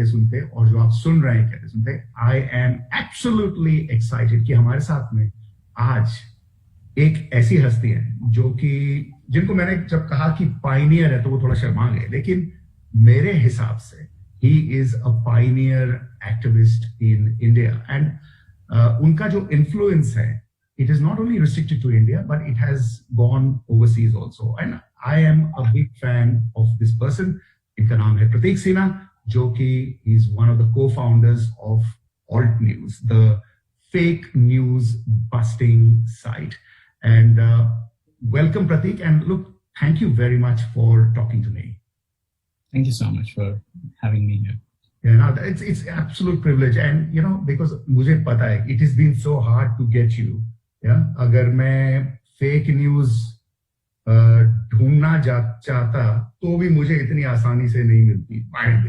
कहते सुनते और जो आप सुन रहे हैं कहते सुनते, आई एम एब्सोल्युटली एक्साइटेड कि हमारे साथ में आज एक ऐसी हस्ती है जो कि जिनको मैंने जब कहा कि पाइनियर है तो वो थोड़ा शर्मा गए, लेकिन मेरे हिसाब से he is a pioneer activist in India and उनका जो इन्फ्लुएंस है it is not only restricted to India, but it has gone overseas also. And I am a big fan of this person. इनका नाम है प्रतीक सिन्हा, जो कि is one of the co-founders of Alt News, the fake news busting site. And welcome Pratik, and look, thank you very much for talking to me. Thank you so much for having me here. Yeah, no, it's absolute privilege, and you know, because मुझे पता है it has been so hard to get you. अगर मैं fake news ढूंढना चाहता तो भी मुझे इतनी आसानी से नहीं मिलती.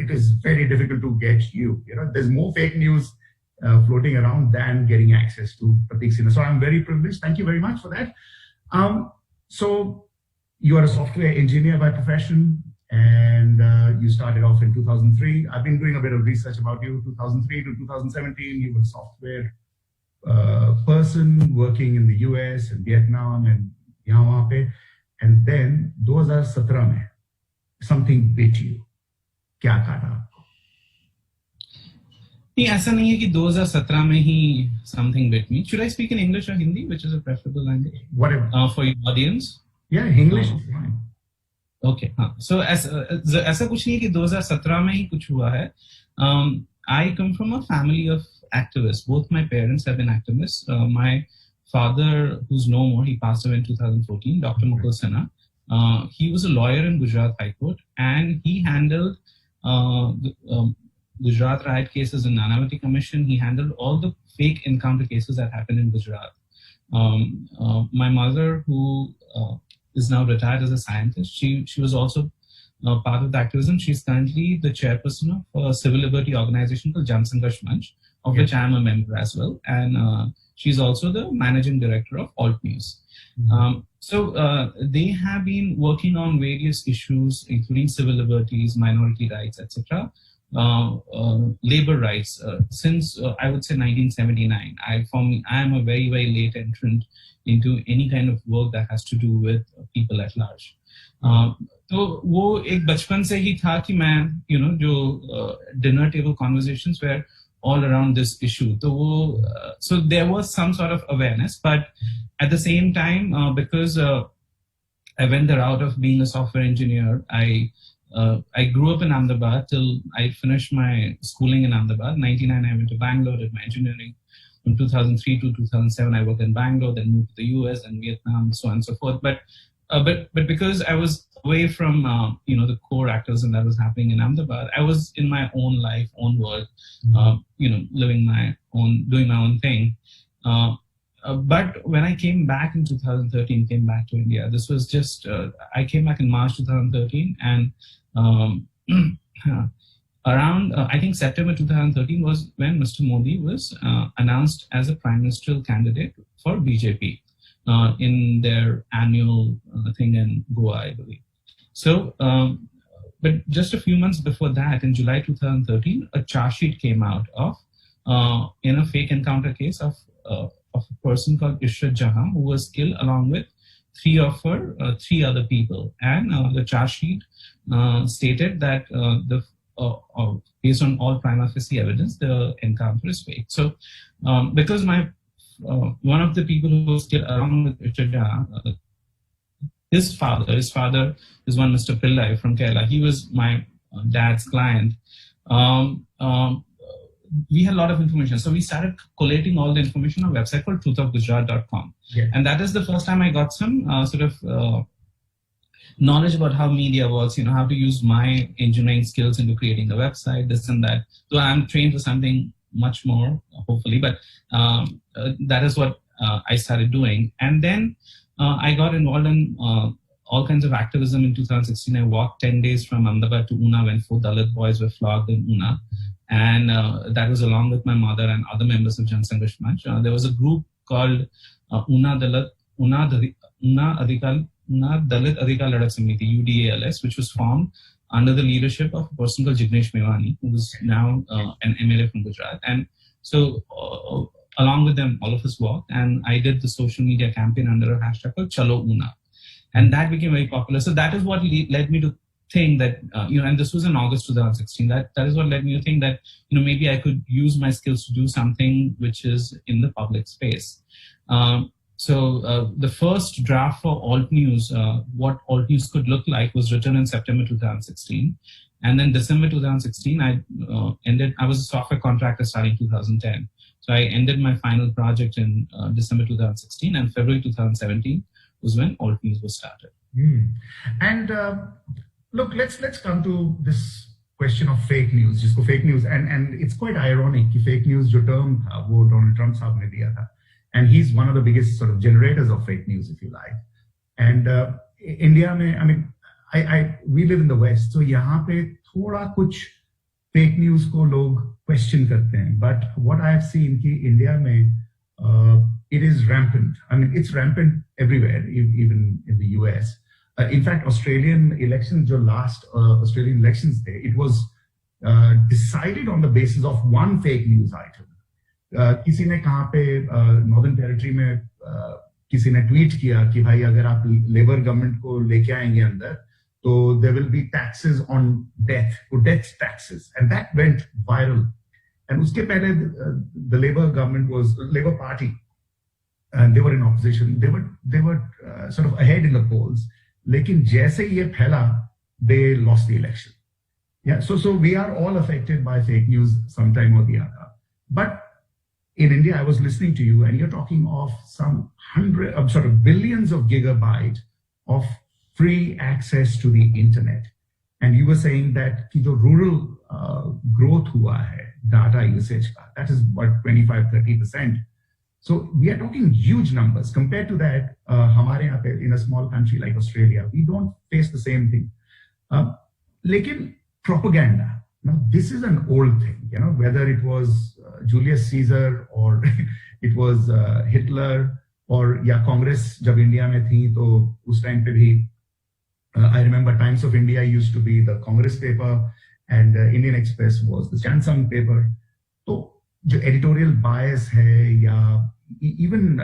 It is very difficult to get you know there is more fake news floating around than getting access to Pratik Sinha. So I'm very privileged. Thank you very much for that. So you are a software engineer by profession, and you started off in 2003. I've been doing a bit of research about you. 2003 to 2017, you were a software person working in the US and Vietnam and यहाँ वहाँ पे, and then 2017 में something bit you. क्या कहा आपको? नहीं, ऐसा नहीं है कि 2017 में ही something bit me. Should I speak in English or Hindi, which is a preferable language? Whatever. For your audience. Yeah, English is fine. Okay, हाँ. So ऐसा कुछ नहीं है कि 2017 में ही कुछ हुआ है. I come from a family of activists. Both my parents have been activists. My father, who's no more, he passed away in 2014, Dr. Mukul Sinha. He was a lawyer in Gujarat High Court, and he handled the Gujarat riot cases in Nanavati Commission. He handled all the fake encounter cases that happened in Gujarat. My mother, who is now retired as a scientist, she was also part of the activism. She's currently the chairperson of a civil liberty organization called Jan Sangharsh Manch, of which I am a member as well. And she's also the managing director of Alt News. Mm-hmm. So they have been working on various issues, including civil liberties, minority rights, etc., labor rights, since I would say 1979. I am a very, very late entrant into any kind of work that has to do with people at large. तो वो एक बचपन से ही था कि मैं जो dinner table conversations where all around this issue. So there was some sort of awareness, but at the same time, because I went the route of being a software engineer, I grew up in Ahmedabad till I finished my schooling in Ahmedabad. 1999, I went to Bangalore, did my engineering. From 2003 to 2007, I worked in Bangalore, then moved to the US and Vietnam, so on and so forth. But because I was away from the core activism that was happening in Ahmedabad, I was in my own life, own world, living my own, doing my own thing. But when I came back in 2013, came back to India, this was just I came back in March 2013, and around I think September 2013 was when Mr. Modi was announced as a prime ministerial candidate for BJP. In their annual thing in Goa, I believe. So, but just a few months before that, in July 2013, a charge sheet came out of in a fake encounter case of a person called Ishrat Jahan, who was killed along with three other people. And the charge sheet stated that based on all prima facie evidence, the encounter is fake. So, because one of the people who was killed along with Richard Jahan, his father is one Mr. Pillai from Kerala. He was my dad's client. We had a lot of information. So we started collating all the information on a website called truthofgujarat.com. Yeah. And that is the first time I got some sort of knowledge about how media works, how to use my engineering skills into creating a website, this and that. So I'm trained for something much more, hopefully, but that is what I started doing. And then I got involved in all kinds of activism in 2016. I walked 10 days from Ahmedabad to Una when 4 Dalit boys were flogged in Una. And that was along with my mother and other members of Jan Sangharsh Manch. There was a group called Una Dalit Adhikar Ladak Samiti, UDALS, which was formed under the leadership of a person called Jignesh Mewani, who is now an MLA from Gujarat. And so along with them, all of us walked, and I did the social media campaign under a hashtag called Chalo Una. And that became very popular. So that is what led me to think that, and this was in August 2016, that is what led me to think that, maybe I could use my skills to do something which is in the public space. So the first draft for Alt News, what Alt News could look like, was written in September 2016. And then December 2016, I was a software contractor starting 2010. So I ended my final project in December 2016, and February 2017 was when Alt News was started. And look, let's come to this question of fake news. Jisko fake news, and it's quite ironic कि fake news जो term था वो Donald Trump साहब ने दिया था, and he's one of the biggest sort of generators of fake news, if you like. And India में, I mean, we live in the West, so यहाँ पे थोड़ा कुछ fake news को लोग question करते हैं. But what I have seen कि India में it is rampant. I mean, it's rampant everywhere, even in the US. In fact, Australian elections, जो last Australian elections day, it was decided on the basis of one fake news item. किसी ने कहाँ पे northern territory में किसी ने tweet किया कि भाई अगर आप लेबर गवर्नमेंट को लेके आएंगे अंदर तो there will be taxes on death, death taxes, and that went viral. And उसके पहले the Labour Party, and they were in opposition. They were sort of ahead in the polls. लेकिन जैसे ये फैला, they lost the election. Yeah, so we are all affected by fake news sometime or the other. But in India, I was listening to you, and you're talking of some billions of gigabytes of free access to the internet. And you were saying that कि जो rural growth हुआ है data usage का, that is what 25-30%. So we are talking huge numbers. Compared to that, हमारे यहाँ पे in a small country like Australia, we don't face the same thing. लेकिन propaganda, now this is an old thing, whether it was Julius Caesar or it was Hitler or या कांग्रेस जब India में थी तो उस टाइम पे भी I remember Times of India used to be the Congress paper, and Indian Express was the Chansung paper. तो जो editorial bias है या even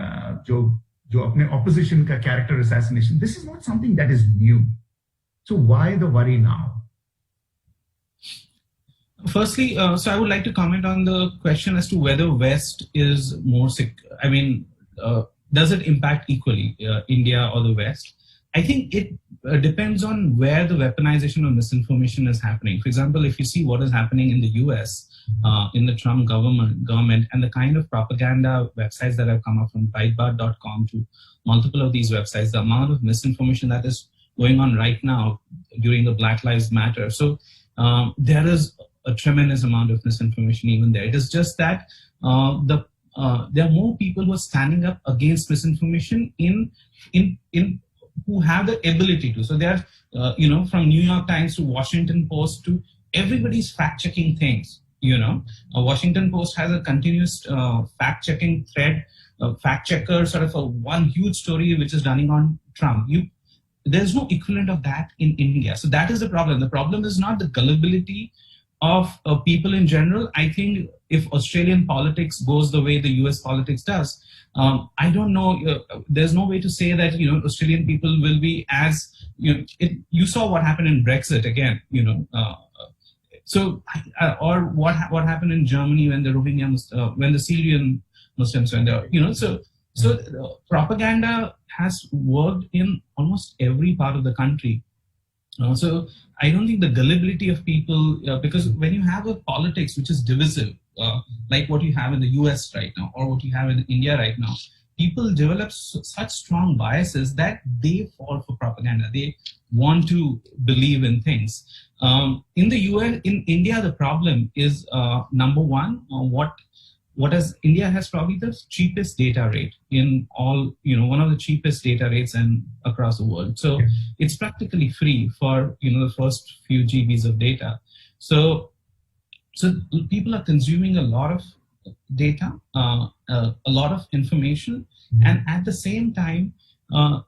जो अपने opposition का character assassination, this is not something that is new. So why the worry now? Firstly, so I would like to comment on the question as to whether West is more sick. I mean, does it impact equally India or the West? I think it depends on where the weaponization of misinformation is happening. For example, if you see what is happening in the US, in the Trump government, and the kind of propaganda websites that have come up from Breitbart.com to multiple of these websites, the amount of misinformation that is going on right now during the Black Lives Matter. So there is a tremendous amount of misinformation even there. It is just that there are more people who are standing up against misinformation in who have the ability to. So they are, from New York Times to Washington Post to everybody's fact-checking things. Washington Post has a continuous fact-checking thread, fact-checker sort of one huge story which is running on Trump. There's no equivalent of that in India. So that is the problem. The problem is not the gullibility of people in general. I think if Australian politics goes the way the US politics does, I don't know, there's no way to say that, Australian people will be as, you saw what happened in Brexit again, so, or what happened in Germany when the Rohingya, when the Syrian Muslims went there, so propaganda has worked in almost every part of the country. So I don't think the gullibility of people, because when you have a politics which is divisive, like what you have in the US right now, or what you have in India right now, people develop such strong biases that they fall for propaganda. They want to believe in things. In the US, in India, the problem is, number one, India has probably the cheapest data rate in all, one of the cheapest data rates across the world. So it's practically free for, the first few GBs of data. So people are consuming a lot of data, a lot of information, and at the same time,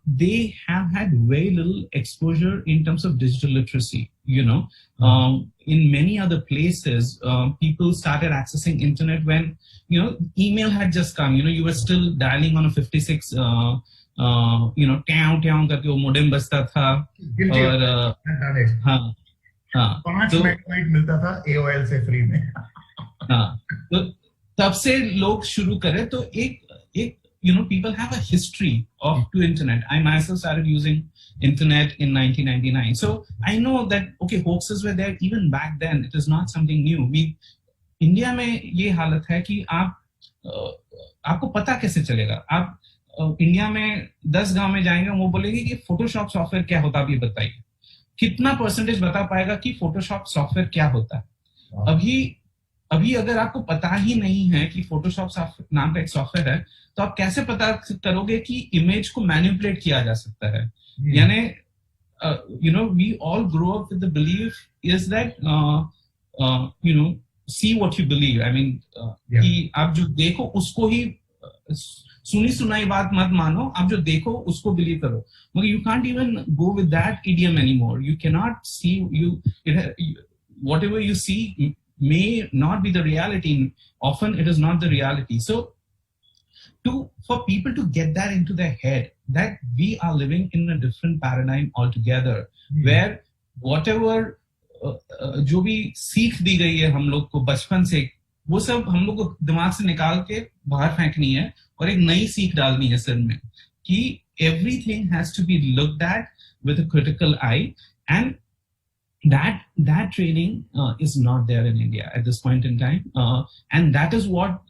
they have had very little exposure in terms of digital literacy. In many other places, people started accessing internet when email had just come. You were still dialing on a 56. ट्याव ट्याव करके वो modem बजता था और हाँ हाँ 5 megabyte मिलता था AOL से फ्री में. हाँ तो तब से लोग शुरू करे तो एक people have a history of to internet. I myself started using internet in 1999, so I know that okay, hoaxes were there even back then. It is not something new. India में ये हालत है कि आपको पता कैसे चलेगा. आप इंडिया में 10 गांव में जाएंगे, वो बोलेंगे कि फोटोशॉप सॉफ्टवेयर क्या होता है, आप ये बताइए. कितना परसेंटेज बता पाएगा कि फोटोशॉप सॉफ्टवेयर क्या होता है? अभी अगर आपको पता ही नहीं है कि फोटोशॉप नाम का एक सॉफ्टवेयर है, तो आप कैसे पता करोगे कि इमेज को मैनिपुलेट किया जा सकता है? यानी we all grow up with the belief is that see what you believe. I mean कि आप जो देखो उसको ही, सुनी सुनाई बात मत मानो, आप जो देखो उसको बिलीव करो. मगर you can't even go with that idiom anymore. You cannot see whatever you see may not be the reality. Often it is not the reality. So for people to get that into their head that we are living in a different paradigm altogether, where whatever जो भी सीख दी गई है हम लोग को बचपन से, वो सब हम लोग को दिमाग से निकाल के बाहर फेंकनी है और एक नई सीख डालनी है सिर में कि everything has to be looked at with a critical eye, and that training is not there in India at this point in time, and that is what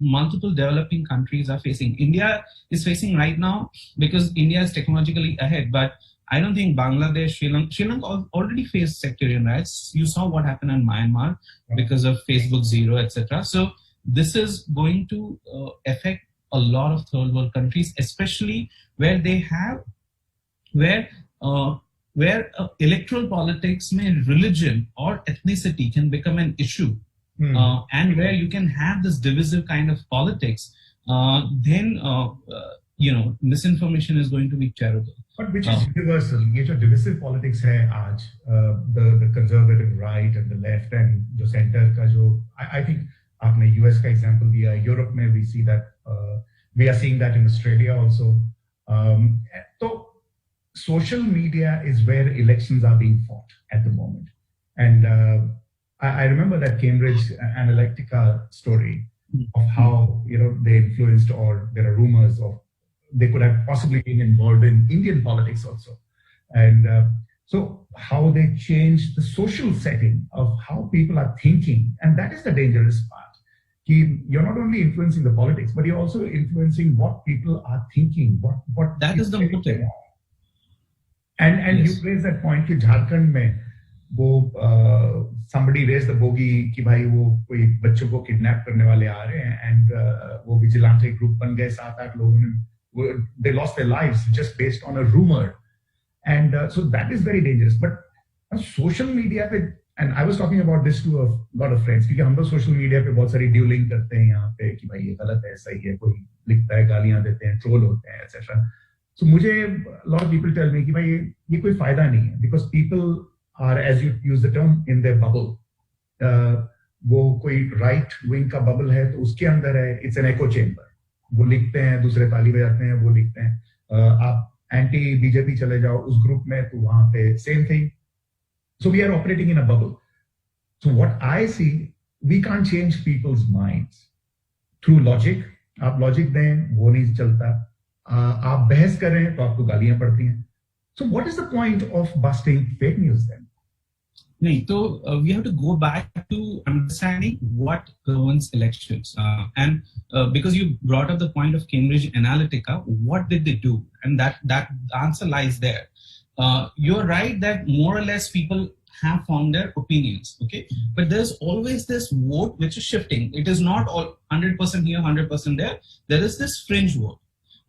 multiple developing countries are facing. India is facing right now because India is technologically ahead, but I don't think Bangladesh, Sri Lanka already faced sectarian riots. You saw what happened in Myanmar because of Facebook Zero, etc. So this is going to affect a lot of third world countries, especially where electoral politics में religion or ethnicity can become an issue, and where you can have this divisive kind of politics, then misinformation is going to be terrible. But which is universal. ये जो divisive politics है आज, the conservative right and the left and जो center का जो, I think आपने US का example दिया, Europe में we see that, we are seeing that in Australia also. So social media is where elections are being fought at the moment. And I remember that Cambridge Analytica story of how they influenced, or there are rumors of they could have possibly been involved in Indian politics also. And so how they changed the social setting of how people are thinking. And that is the dangerous part. You're not only influencing the politics, but you're also influencing what people are thinking. What that is the motive. And yes. You raise that point कि झारखंड में वो somebody raised the bogey कि भाई वो कोई बच्चों को kidnap करने वाले आ रहे हैं, and वो विजिलेंटे ग्रुप बन गए, 7-8 लोगों ने, they lost their lives just based on a rumor. And so that is very dangerous. But social media पे, and I was talking about this to a lot of friends, क्योंकि हम लोग social media पे बहुत सारी dueling करते हैं यहाँ पे कि भाई ये गलत है, सही है, कोई लिखता है, गालियां देते हैं, troll होते हैं, etc. So मुझे a lot of people tell me कि भाई ये कोई फायदा नहीं है, because people are, as you use the term, in their bubble. वो कोई right wing का bubble है तो उसके अंदर है, it's an echo chamber. वो लिखते हैं, दूसरे ताली बजाते हैं, वो लिखते हैं. आप एंटी बीजेपी चले जाओ उस ग्रुप में तो वहां पे same thing. So we are operating in a bubble. So what I see, we can't change people's minds through logic. आप लॉजिक दें वो नहीं चलता, आप बहस करें तो आपको गालियां पड़ती हैं. So what is the point of busting fake news then? नहीं, तो we have to go back to understanding what governs elections, and because you brought up the point of Cambridge Analytica, what did they do? And that answer lies there. You're right that more or less people have formed their opinions, okay? But there's always this vote which is shifting. It is not all 100% here, 100% there. There is this fringe vote.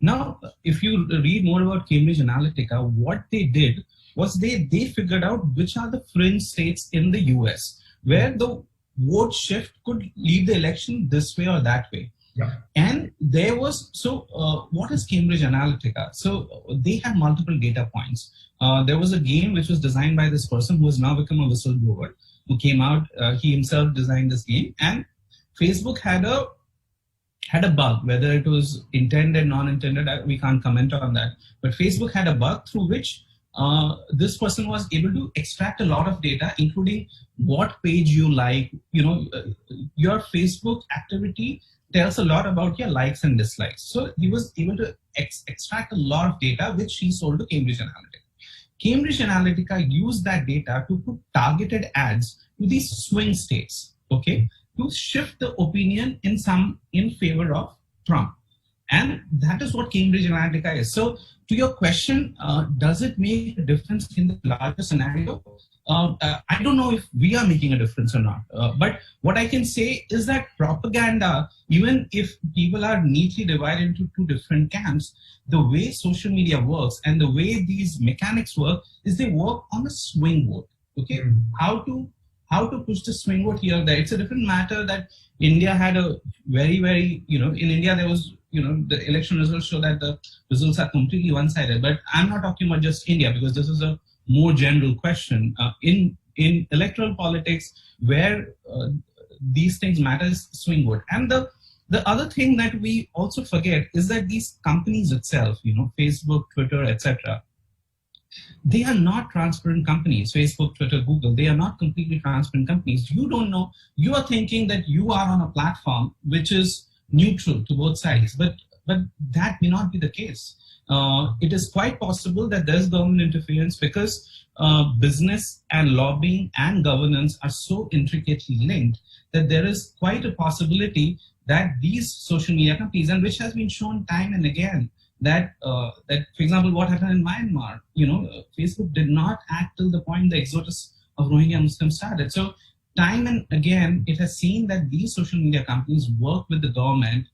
Now, if you read more about Cambridge Analytica, what they did was they figured out which are the fringe states in the US where the vote shift could lead the election this way or that way. Yeah. And there was, what is Cambridge Analytica? So they had multiple data points. There was a game which was designed by this person who has now become a whistleblower, who came out, he himself designed this game, and Facebook had a bug, whether it was intended, non-intended, we can't comment on that. But Facebook had a bug through which this person was able to extract a lot of data, including what page you like. Your Facebook activity tells a lot about your likes and dislikes. So he was able to extract a lot of data, which he sold to Cambridge Analytica. Cambridge Analytica used that data to put targeted ads to these swing states, okay, to shift the opinion in favor of Trump. And that is what Cambridge Analytica is. So to your question, does it make a difference in the larger scenario? I don't know if we are making a difference or not. But what I can say is that propaganda, even if people are neatly divided into two different camps, the way social media works and the way these mechanics work is they work on a swing vote. Okay, how to push the swing vote here or there. It's a different matter that India had a very, very, in India there was, the election results show that the results are completely one-sided. But I'm not talking about just India, because this is a more general question. In electoral politics, where these things matter is swing vote. And the other thing that we also forget is that these companies itself, Facebook, Twitter, etc., they are not transparent companies. Facebook, Twitter, Google, they are not completely transparent companies. You don't know, you are thinking that you are on a platform which is neutral to both sides, but that may not be the case. It is quite possible that there's government interference, because business and lobbying and governance are so intricately linked that there is quite a possibility that these social media companies, and which has been shown time and again, that for example, what happened in Myanmar, Facebook did not act till the point the exodus of Rohingya Muslims started. So time and again, it has seen that these social media companies work with the government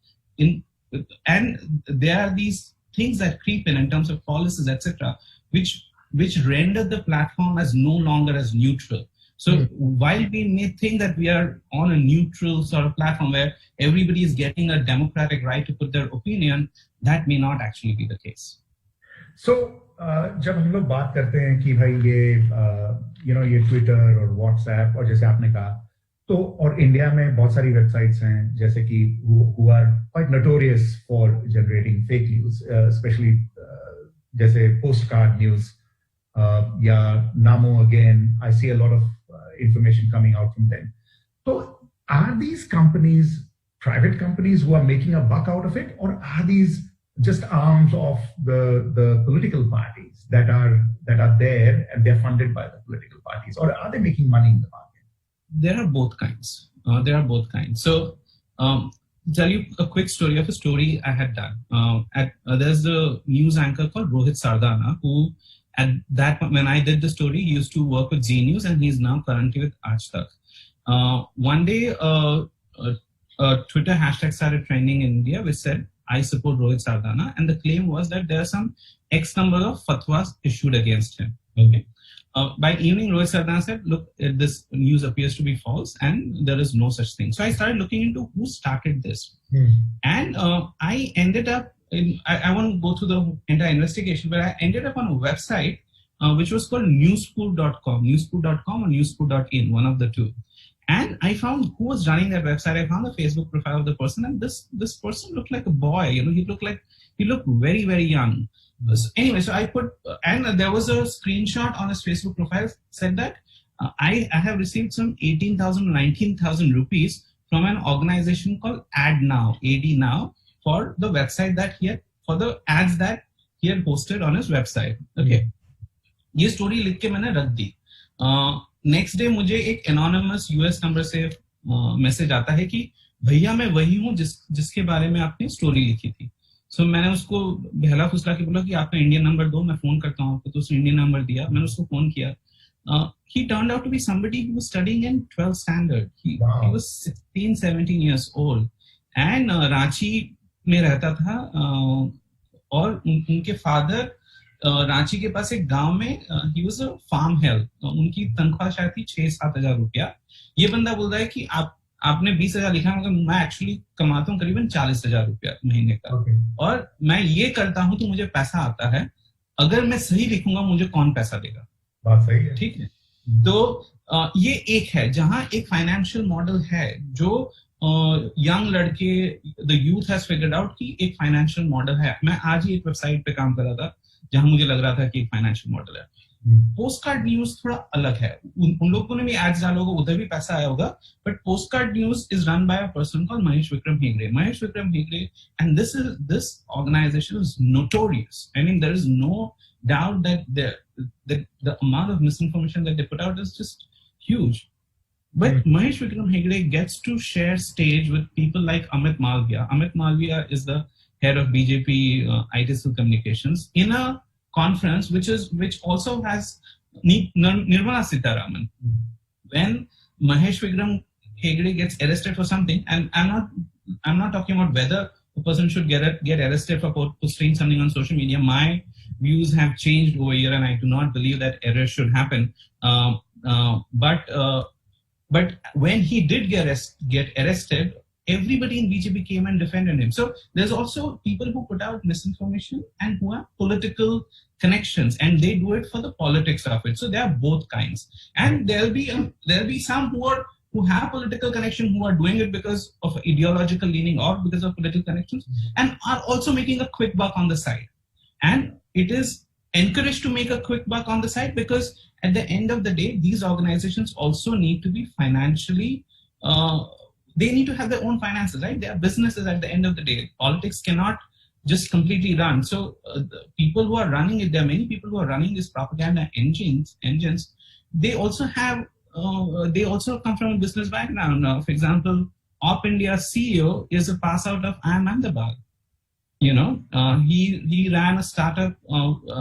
and there are these things that creep in terms of policies, etc., which render the platform as no longer as neutral. So while we may think that we are on a neutral sort of platform where everybody is getting a democratic right to put their opinion, that may not actually be the case. So जब हम लोग बात करते हैं कि भाई ये Twitter और व्हाट्सएप और जैसे आपने कहा, तो और इंडिया में बहुत सारी वेबसाइट्स हैं जैसे कि who are quite notorious for generating fake news, especially जैसे postcard news या Namo again, I see a lot of information coming out from them. So are these companies private companies who are making a buck out of it, or are these just arms of the political parties that are there and they're funded by the political parties, or are they making money in the market? There are both kinds. So tell you a quick story of a story I had done. There's a news anchor called Rohit Sardana, who at that point, when I did the story, he used to work with Zee News, and he's now currently with Aaj Tak. One day, a Twitter hashtag started trending in India, which said, "I support Rohit Sardana," and the claim was that there are some X number of fatwas issued against him. Okay. By evening, Rohit Sardana said, "Look, this news appears to be false, and there is no such thing." So I started looking into who started this, and I ended up. I won't go through the entire investigation, but I ended up on a website which was called newspool.com, newspool.com or newspool.in, one of the two. And I found who was running that website. I found the Facebook profile of the person, and this person looked like a boy. He looked very, very young. So anyway, so I put, and there was a screenshot on his Facebook profile said that I have received some 18,000, 19,000 rupees from an organization called AdNow, for the website that for the ads that he had posted on his website. Okay. ये story लिख के मैंने रख दी. Next day मुझे एक anonymous US number से message आता है कि भैया मैं वही हूँ जिसके बारे में आपने स्टोरी लिखी थी. सो मैंने उसको बहला फुसला के बोला कि आपका इंडियन नंबर दो, मैं फोन करता हूँ आपको. तो उसने इंडियन नंबर दिया, मैंने उसको फोन किया. He turned out to be somebody who was studying in 12th standard. He was 16, 17 years old. And Ranchi में रहता था, और उनके फादर रांची के पास एक गांव में ही वाज अ फार्म हेल्प. उनकी तनख्वाह शायद थी 6-7 हजार रुपया. ये बंदा बोल रहा है कि आपने 20,000 लिखा है, मगर मैं एक्चुअली कमाता हूँ करीबन 40,000 रुपया महीने का, और मैं ये करता हूँ तो मुझे पैसा आता है, अगर मैं सही लिखूंगा मुझे कौन पैसा देगा? बात सही है। ठीक है, तो ये एक है जहां एक फाइनेंशियल मॉडल है जो यंग लड़के, the youth has figured out कि एक फाइनेंशियल मॉडल है. मैं आज ही एक वेबसाइट पे काम कर रहा था जहां मुझे लग रहा था कि एक फाइनेंशियल मॉडल है. पोस्ट कार्ड न्यूज थोड़ा अलग है, उन लोगों ने भी एड्स डाला होगा, उधर भी पैसा आया होगा, but post card news is run by a person called Mahesh Vikram Hegde. Mahesh Vikram Hegde, and this organization is notorious. I mean, there is no doubt that the amount of misinformation that they put out is just huge. But Mahesh Vikram Hegde gets to share stage with people like Amit Malviya. Amit Malviya is the head of BJP IT Cell Communications in a conference which also has Nirmala Sitharaman. When Mahesh Vikram Hegde gets arrested for something, and I'm not talking about whether a person should get arrested for posting something on social media. My views have changed over a year, and I do not believe that error should happen. But when he did get arrested, everybody in BJP came and defended him. So there's also people who put out misinformation and who have political connections, and they do it for the politics of it. So there are both kinds, and there'll be some who have political connection, who are doing it because of ideological leaning or because of political connections, and are also making a quick buck on the side. And it is encouraged to make a quick buck on the side because at the end of the day, these organizations also need to be financially, they need to have their own finances, right? They are businesses at the end of the day. Politics cannot just completely run. So the people who are running it, there are many people who are running these propaganda engines. They also have, they also come from a business background. For example, Op India's CEO is a pass out of IIM Ahmedabad. You know, he ran a startup.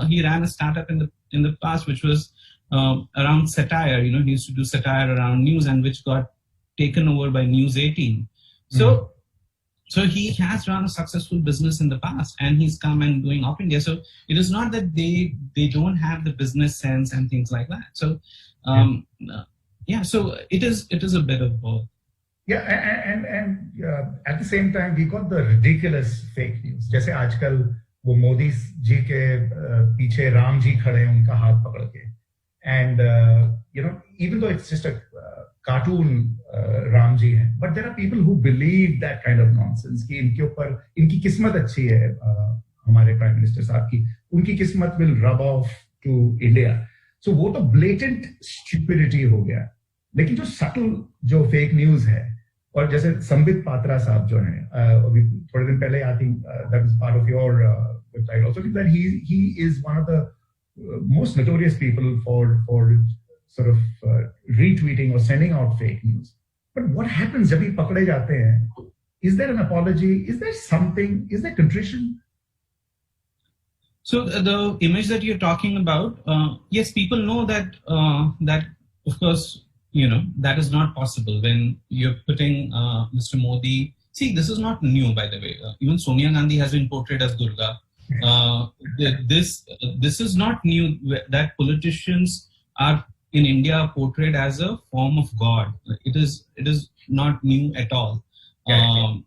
He ran a startup in the past, which was around satire. You know, he used to do satire around news, and which got taken over by News 18. So he has run a successful business in the past, and he's come and doing Op India. So it is not that they don't have the business sense and things like that. So so it is a bit of both. Yeah, and at the same time, we got the ridiculous fake news. जैसे आजकल वो मोदी जी के पीछे राम जी खड़े हैं उनका हाथ पकड़ के, and you know, even though it's just a cartoon Ram ji हैं, but there are people who believe that kind of nonsense कि इनके ऊपर इनकी किस्मत अच्छी है, हमारे प्राइम मिनिस्टर साहब की, उनकी किस्मत will rub off to India. So वो तो blatant stupidity हो गया. लेकिन जो subtle जो fake news है, और जैसे संबित पात्रा साहब जो हैं, अभी थोड़े दिन पहले I think that was part of your website also, that he is one of the most notorious people for sort of retweeting or sending out fake news. But what happens जब ये पकड़े जाते हैं? Is there an apology? Is there something? Is there contrition? So the image that you're talking about, yes, people know that that of course, you know, that is not possible when you're putting Mr. Modi. See, this is not new, by the way. Even Sonia Gandhi has been portrayed as Durga. This is not new, that politicians are in India portrayed as a form of God. It is not new at all. Even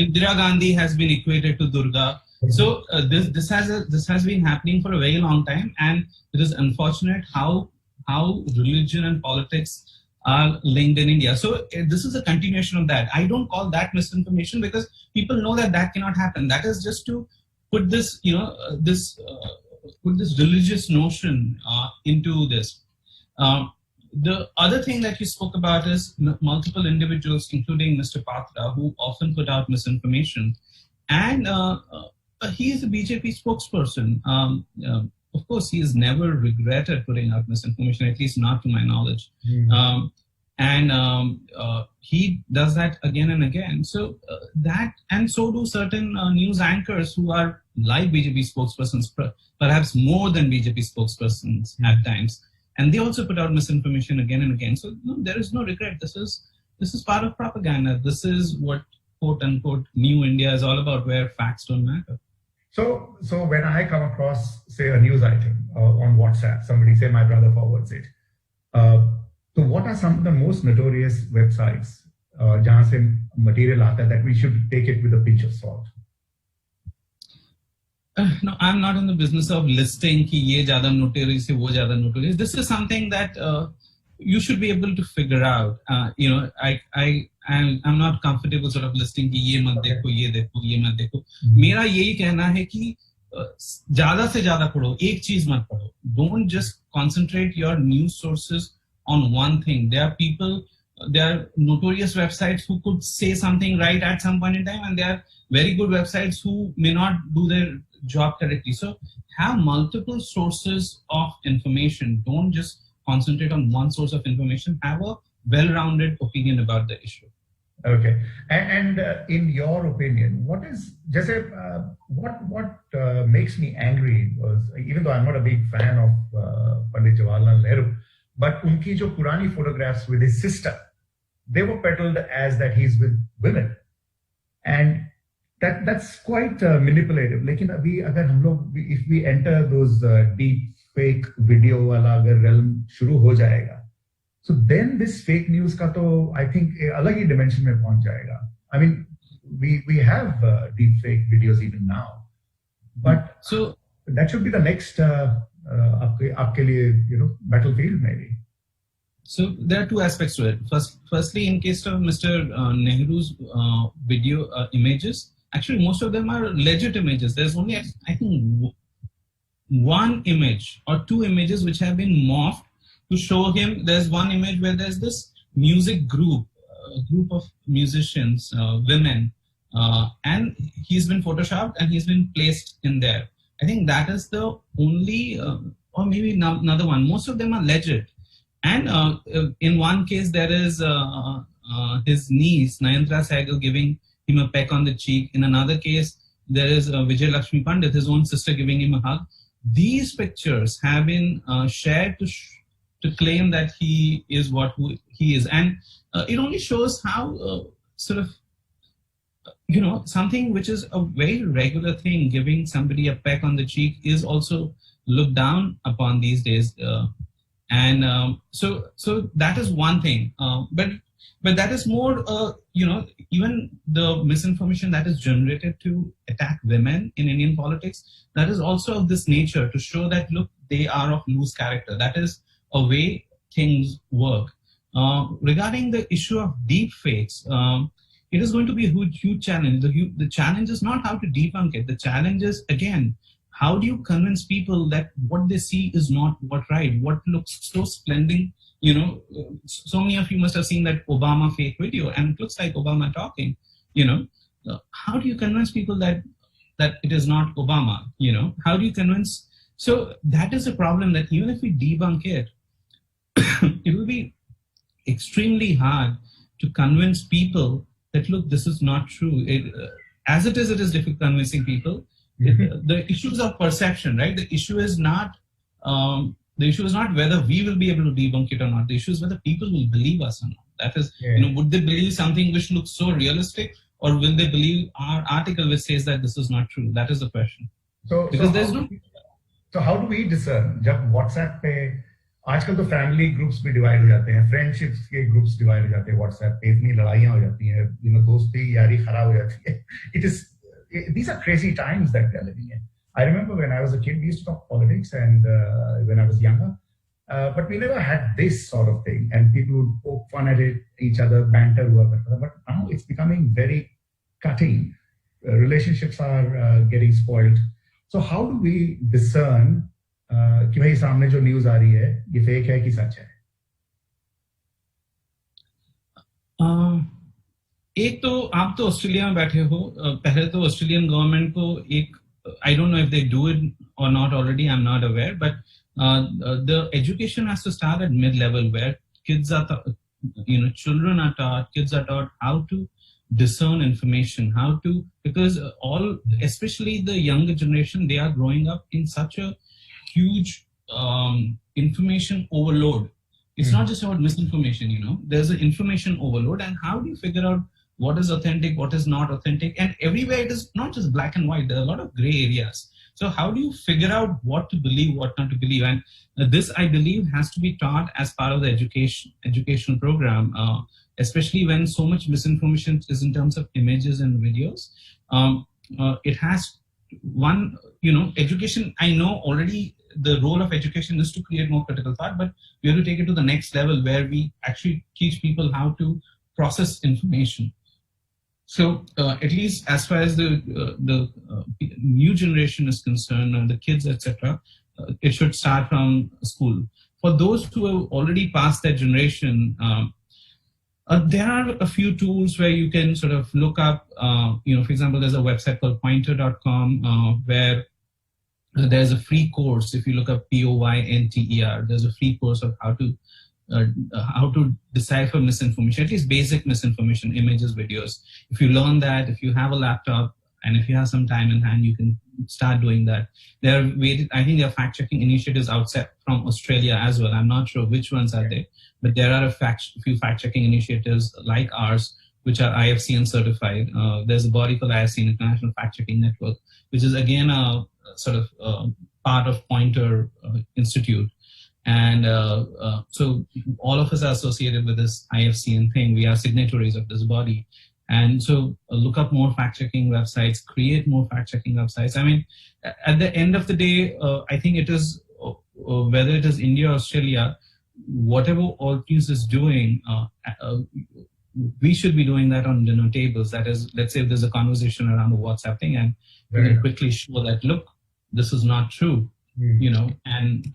Indira Gandhi has been equated to Durga. So this has been happening for a very long time, and it is unfortunate how religion and politics are linked in India. So this is a continuation of that. I don't call that misinformation because people know that cannot happen. That is just to put this, you know, put this religious notion into this. The other thing that you spoke about is multiple individuals, including Mr. Patra, who often put out misinformation. And he is a BJP spokesperson. Of course, he has never regretted putting out misinformation, at least not to my knowledge. He does that again and again. So and so do certain news anchors who are like BJP spokespersons, perhaps more than BJP spokespersons at times. And they also put out misinformation again and again. So no, there is no regret. This is part of propaganda. This is what quote unquote New India is all about, where facts don't matter. So when I come across, say, a news item on WhatsApp, somebody say my brother forwards it. So what are some of the most notorious websites जहां से material आता है that we should take it with a pinch of salt? No, I'm not in the business of listing कि ये ज़्यादा notorious है, वो ज़्यादा notorious. This is something that you should be able to figure out. I'm not comfortable sort of listing कि ये मत देखो, ये देखो, ये मत देखो. मेरा यही कहना है कि ज़्यादा से ज़्यादा पढ़ो, एक चीज मत पढ़ो. Don't just concentrate your news sources on one thing. There are people, there are notorious websites who could say something right at some point in time, and there are very good websites who may not do their job correctly. So have multiple sources of information. Don't just concentrate on one source of information. Have a well-rounded opinion about the issue. Okay, and in your opinion, what is just what makes me angry was, even though I'm not a big fan of Pandit Jawaharlal Nehru, but unki jo purani photographs with his sister, they were peddled as that he's with women, and that's quite manipulative. लेकिन अभी अगर हम लोग, if we enter those deep fake video वाला अगर realm शुरू हो जाएगा, so then this fake news का तो I think अलग ही dimension में पहुंच जाएगा. I mean, we have deep fake videos even now, but so that should be the next आपके लिए battlefield maybe. So there are two aspects to it. Firstly, in case of Mr. Nehru's video images, actually most of them are legit images. There's only, I think, one image or two images which have been morphed to show him. There's one image where there's this music group, a group of musicians, women, and he's been photoshopped and he's been placed in there. I think that is the only, or maybe another one. Most of them are legit. And in one case, there is his niece, Nayanthara Sehgal, giving him a peck on the cheek. In another case, there is Vijay Lakshmi Pandit, his own sister, giving him a hug. These pictures have been shared to claim that he is who he is. And it only shows how sort of, something which is a very regular thing, giving somebody a peck on the cheek, is also looked down upon these days. So that is one thing. But that is more, even the misinformation that is generated to attack women in Indian politics, that is also of this nature, to show that, look, they are of loose character. That is a way things work. Regarding the issue of deep fakes, it is going to be a huge challenge. The challenge is not how to debunk it. The challenge is, again, how do you convince people that what they see is not what right? What looks so splendid? So many of you must have seen that Obama fake video, and it looks like Obama talking. How do you convince people that it is not Obama? How do you convince? So that is a problem, that even if we debunk it, it will be extremely hard to convince people that, look, this is not true. As it is difficult convincing people. The issues of perception, right? The issue is not whether we will be able to debunk it or not. The issue is whether people will believe us or not. That is, would they believe something which looks so realistic, or will they believe our article which says that this is not true? That is the question. So how do we discern? जब WhatsApp पे आजकल तो family groups भी divide हो जाते हैं, friendships के groups divide हो जाते हैं WhatsApp पे, इतनी लड़ाइयाँ हो जाती हैं, दोस्ती यारी खराब हो जाती है. These are crazy times that we are living in. I remember when I was a kid, we used to talk politics, and when I was younger, but we never had this sort of thing, and people would poke fun at each other, banter, but now it's becoming very cutting. Relationships are getting spoiled. So how do we discern कि भाई सामने जो news आ रही है, ये fake है कि सच है? एक तो आप तो ऑस्ट्रेलिया में बैठे हो, पहले तो ऑस्ट्रेलियन गवर्नमेंट को एक, I don't know if they do it or not already, I'm not aware, but the education has to start at mid-level, where kids are children are taught, kids are taught how to discern information, because especially the younger generation, they are growing up in such a huge information overload. It's not just about misinformation, there's an information overload, and how do you figure out what is authentic, what is not authentic? And everywhere it is not just black and white, there are a lot of gray areas. So how do you figure out what to believe, what not to believe? And this, I believe, has to be taught as part of the educational program, especially when so much misinformation is in terms of images and videos. It has one, education, I know already the role of education is to create more critical thought, but we have to take it to the next level where we actually teach people how to process information. So at least as far as the new generation is concerned, the kids, etc., it should start from school. For those who have already passed that generation, there are a few tools where you can sort of look up, for example, there's a website called poynter.com where there's a free course. If you look up POYNTER, there's a free course of how to decipher misinformation, at least basic misinformation, images, videos. If you learn that, if you have a laptop and if you have some time in hand, you can start doing that. I think there are fact-checking initiatives outside from Australia as well. I'm not sure which ones are there, but there are a few fact-checking initiatives like ours, which are IFCN certified. There's a body called IFCN, International Fact-Checking Network, which is again a sort of part of Poynter Institute. And so all of us are associated with this IFCN thing. We are signatories of this body. And so look up more fact-checking websites, create more fact-checking websites. I mean, at the end of the day, I think it is, whether it is India or Australia, whatever Alt News is doing, we should be doing that on dinner tables. That is, let's say if there's a conversation around a WhatsApp thing and we can quickly show that, look, this is not true, and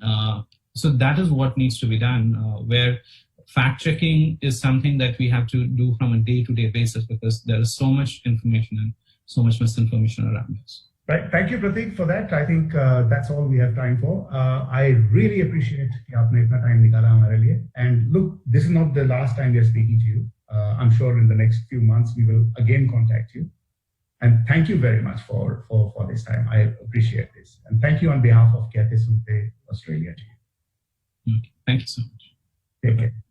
so that is what needs to be done, where fact-checking is something that we have to do from a day-to-day basis because there is so much information and so much misinformation around us. Right. Thank you, Pratik, for that. I think that's all we have time for. I really appreciate कि आपने इतना time निकाला हमारे लिए. And look, this is not the last time we are speaking to you. I'm sure in the next few months we will again contact you. And thank you very much for this time. I appreciate this. And thank you on behalf of Kehte Sunte Australia to you. Okay. Thank you so much. Take care.